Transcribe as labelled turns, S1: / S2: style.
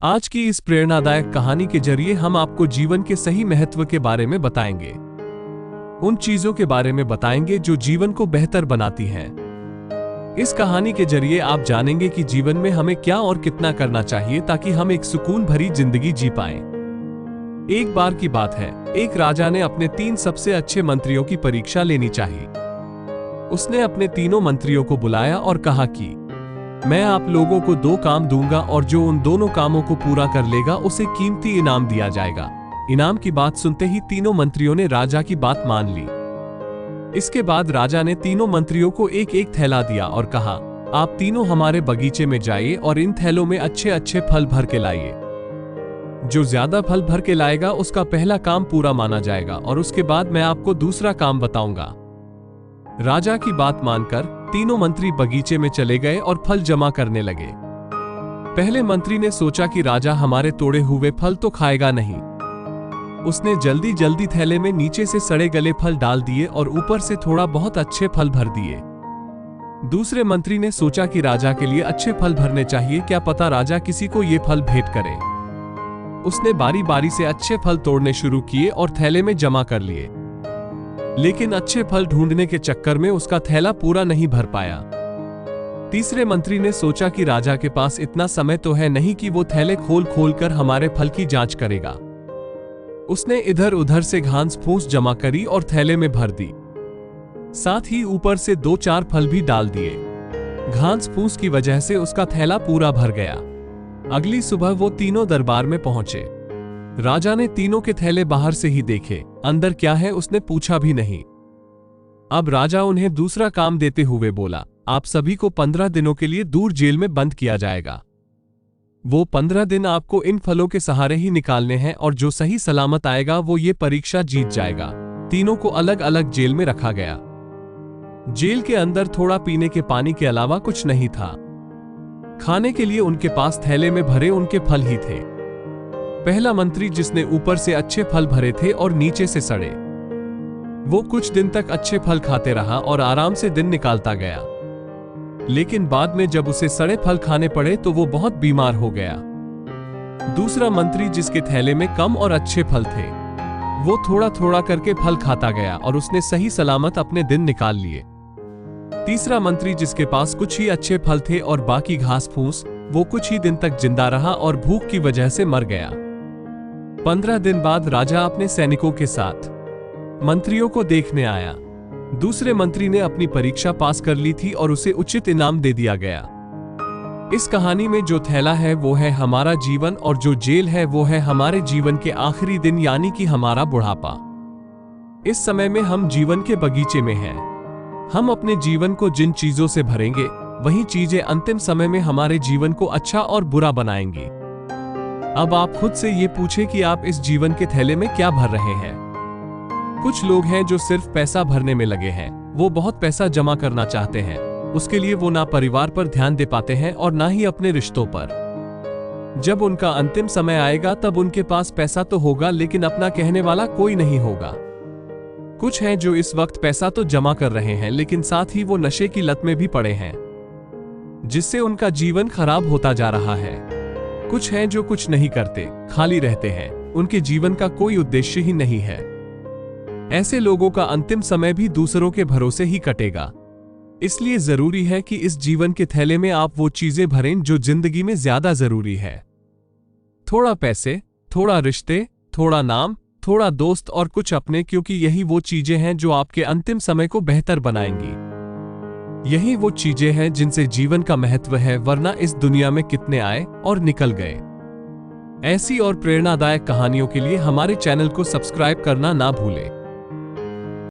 S1: आज की इस प्रेरणादायक कहानी के जरिए हम आपको जीवन के सही महत्व के बारे में बताएंगे। उन चीजों के बारे में बताएंगे जो जीवन को बेहतर बनाती हैं। इस कहानी के जरिए आप जानेंगे कि जीवन में हमें क्या और कितना करना चाहिए ताकि हम एक सुकून भरी जिंदगी जी पाएं। एक बार की बात है, एक राजा ने अपने 3 सबसे अच्छे मंत्रियों की परीक्षा लेनी चाहिए। उसने अपने तीनों मंत्रियों को बुलाया और कहा कि मैं आप लोगों को 2 काम दूंगा और जो उन दोनों कामों को पूरा कर लेगा उसे कीमती इनाम दिया जाएगा। इनाम की बात सुनते ही तीनों मंत्रियों ने राजा की बात मान ली। इसके बाद राजा ने तीनों मंत्रियों को एक एक थैला दिया और कहा, आप तीनों हमारे बगीचे में जाइए और इन थैलों में अच्छे अच्छे फल भर के लाइए। जो ज्यादा फल भर के लाएगा उसका पहला काम पूरा माना जाएगा और उसके बाद मैं आपको दूसरा काम बताऊंगा। राजा की बात मानकर तीनों मंत्री बगीचे में चले गए और फल जमा करने लगे। पहले मंत्री ने सोचा कि राजा हमारे तोड़े हुए फल तो खाएगा नहीं। उसने जल्दी जल्दी थैले में नीचे से सड़े गले फल डाल दिए और ऊपर से थोड़ा बहुत अच्छे फल भर दिए। दूसरे मंत्री ने सोचा कि राजा के लिए अच्छे फल भरने चाहिए, क्या पता राजा किसी को ये फल भेंट करे। उसने बारी बारी से अच्छे फल तोड़ने शुरू किए और थैले में जमा कर लिए। लेकिन अच्छे फल ढूंढने के चक्कर में उसका थैला पूरा नहीं भर पाया। तीसरे मंत्री ने सोचा कि राजा के पास इतना समय तो है नहीं कि वो थैले खोल खोल कर हमारे फल की जांच करेगा। उसने इधर उधर से घास फूस जमा करी और थैले में भर दी। साथ ही ऊपर से 2-4 फल भी डाल दिए। घास फूस की वजह से उसका थैला पूरा भर गया। अगली सुबह वो तीनों दरबार में पहुंचे। राजा ने तीनों के थैले बाहर से ही देखे, अंदर क्या है उसने पूछा भी नहीं। अब राजा उन्हें दूसरा काम देते हुए बोला, आप सभी को 15 दिनों के लिए दूर जेल में बंद किया जाएगा। वो 15 दिन आपको इन फलों के सहारे ही निकालने हैं और जो सही सलामत आएगा वो ये परीक्षा जीत जाएगा। तीनों को अलग अलग जेल में रखा गया। जेल के अंदर थोड़ा पीने के पानी के अलावा कुछ नहीं था। खाने के लिए उनके पास थैले में भरे उनके फल ही थे। पहला मंत्री जिसने ऊपर से अच्छे फल भरे थे और नीचे से सड़े, वो कुछ दिन तक अच्छे फल खाते रहा और आराम से दिन निकालता गया। लेकिन बाद में जब उसे सड़े फल खाने पड़े तो वो बहुत बीमार हो गया। दूसरा मंत्री जिसके थैले में कम और अच्छे फल थे, वो थोड़ा थोड़ा करके फल खाता गया और उसने सही सलामत अपने दिन निकाल लिए। तीसरा मंत्री जिसके पास कुछ ही अच्छे फल थे और बाकी घास फूस, वो कुछ ही दिन तक जिंदा रहा और भूख की वजह से मर गया। 15 दिन बाद राजा अपने सैनिकों के साथ मंत्रियों को देखने आया। दूसरे मंत्री ने अपनी परीक्षा पास कर ली थी और उसे उचित इनाम दे दिया गया। इस कहानी में जो थैला है वो है हमारा जीवन और जो जेल है वो है हमारे जीवन के आखिरी दिन, यानी कि हमारा बुढ़ापा। इस समय में हम जीवन के बगीचे में हैं। हम अपने जीवन को जिन चीजों से भरेंगे वही चीजें अंतिम समय में हमारे जीवन को अच्छा और बुरा बनाएंगी। अब आप खुद से ये पूछें कि आप इस जीवन के थैले में क्या भर रहे हैं। कुछ लोग हैं जो सिर्फ पैसा भरने में लगे हैं। वो बहुत पैसा जमा करना चाहते हैं। उसके लिए वो ना परिवार पर ध्यान दे पाते हैं और ना ही अपने रिश्तों पर। जब उनका अंतिम समय आएगा तब उनके पास पैसा तो होगा लेकिन अपना कहने वाला कोई नहीं होगा। कुछ हैं जो इस वक्त पैसा तो जमा कर रहे हैं लेकिन साथ ही वो नशे की लत में भी पड़े हैं, जिससे उनका जीवन खराब होता जा रहा है। कुछ हैं जो कुछ नहीं करते, खाली रहते हैं। उनके जीवन का कोई उद्देश्य ही नहीं है। ऐसे लोगों का अंतिम समय भी दूसरों के भरोसे ही कटेगा। इसलिए जरूरी है कि इस जीवन के थैले में आप वो चीजें भरें जो जिंदगी में ज्यादा जरूरी है। थोड़ा पैसे, थोड़ा रिश्ते, थोड़ा नाम, थोड़ा दोस्त और कुछ अपने, क्योंकि यही वो चीजें हैं जो आपके अंतिम समय को बेहतर बनाएंगी। यही वो चीजें हैं जिनसे जीवन का महत्व है, वरना इस दुनिया में कितने आए और निकल गए। ऐसी और प्रेरणादायक कहानियों के लिए हमारे चैनल को सब्सक्राइब करना ना भूलें।